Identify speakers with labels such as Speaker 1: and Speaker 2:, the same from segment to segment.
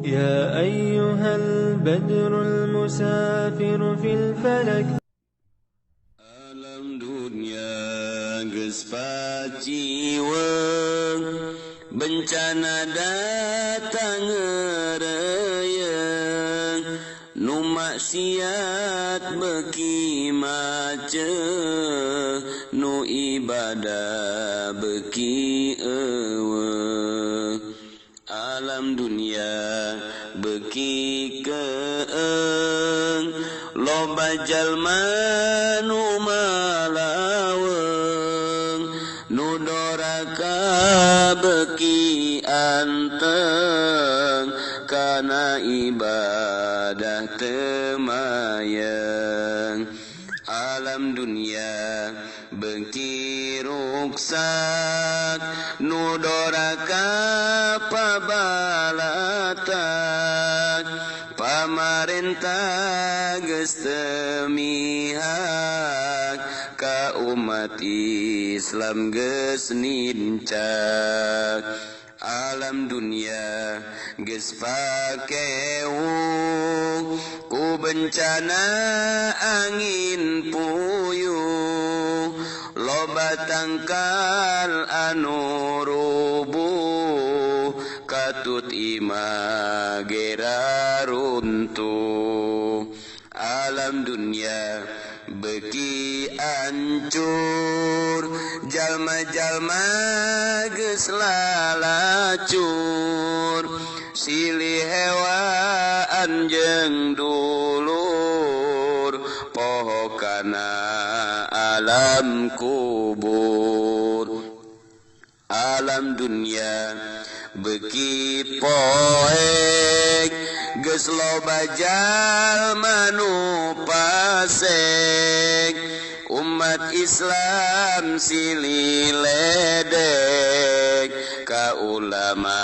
Speaker 1: يا أيها البدر المسافر في الفلك.
Speaker 2: Alam dunia geus paciweung bencana datang ngeureyeung nu maksiat beuki maceuh nu ibadah beuki eueuh alam dunia beuki keung loba jalma nu malaweung nu doraka beuki anteng kana ibadah teu mayeng alam dunia beuki ruksak nu doraka pabalatak pamarentah geus teu mihak ka umat Islam geus nincak alam dunia geus pakeuh ku bencana angin puyuh loba tangkal anu rubuh katut imagera runtuh alam dunia beuki ancur jalma-jalma geus lalacur silih hewaan jeung dulur poho kana alam kubur alam dunia beuki poek geus loba jalma nu pasek umat Islam silih ledek ka ulama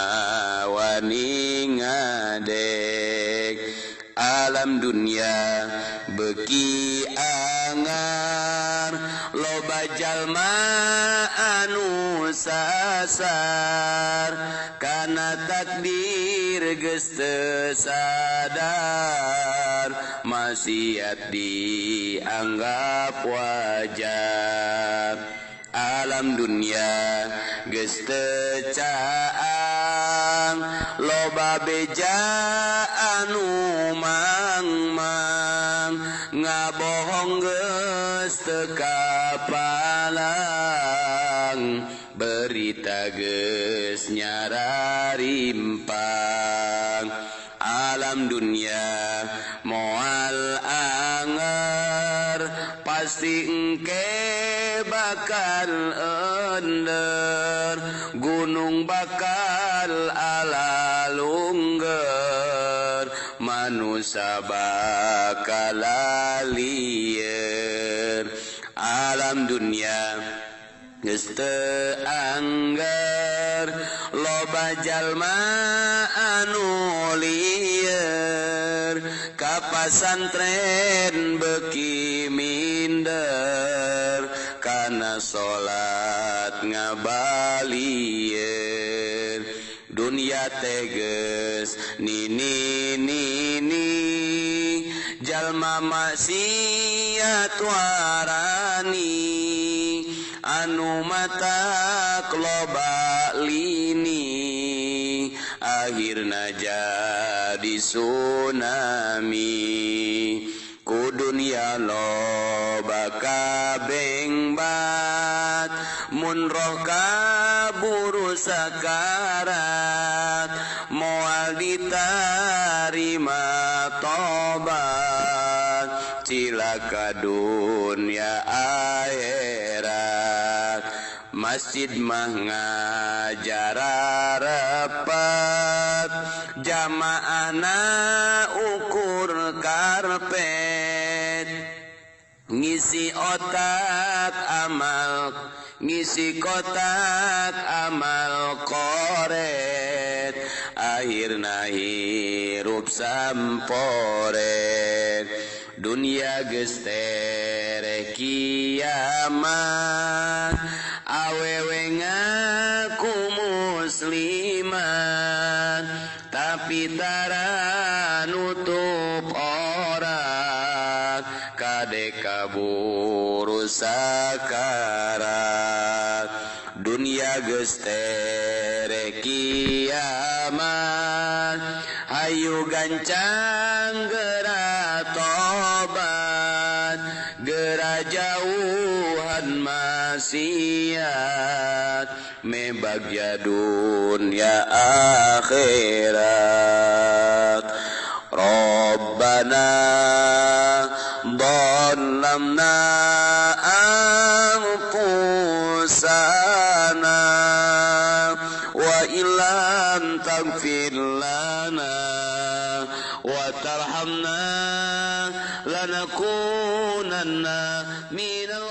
Speaker 2: wani ngadek alam dunia beuki angar loba jalma anu sasar kana takdir geus teu sadar maksiat dianggap wajar alam dunia geus teu caang loba beja anu mangmang ngabohong geus teu kapalang berita geus nyararimpang alam dunia moal anger pasti engke bakal ender gunung bakal alalungger manusia bakal lieur alam dunia geus teu angger loba jalma anu lieur ka pasantren beuki minder kana salat ngabalieur dunia teh geus nini jalma maksiat warani anu matak loba lini akhirna jadi tsunami ku dunia loba kabengbat mun roh kaburu sakarat moal ditarima tobat cilaka dunia akhirat masjid mah ngajar rapat jamaahna ukur karpet ngisi kotak amal koret akhirna hirup samporet dunia geus tereh kiamat awewe ngaku musliman tapi pitara nutup orang kade kaburu sakarat dunia geus tere kiamat hayu gancang geura tobat geura jauhan maksiat mebagya dunia akhirat Rabbana dhalamna anfusana wa illam taghfir lana wa tarhamna lanakunanna minal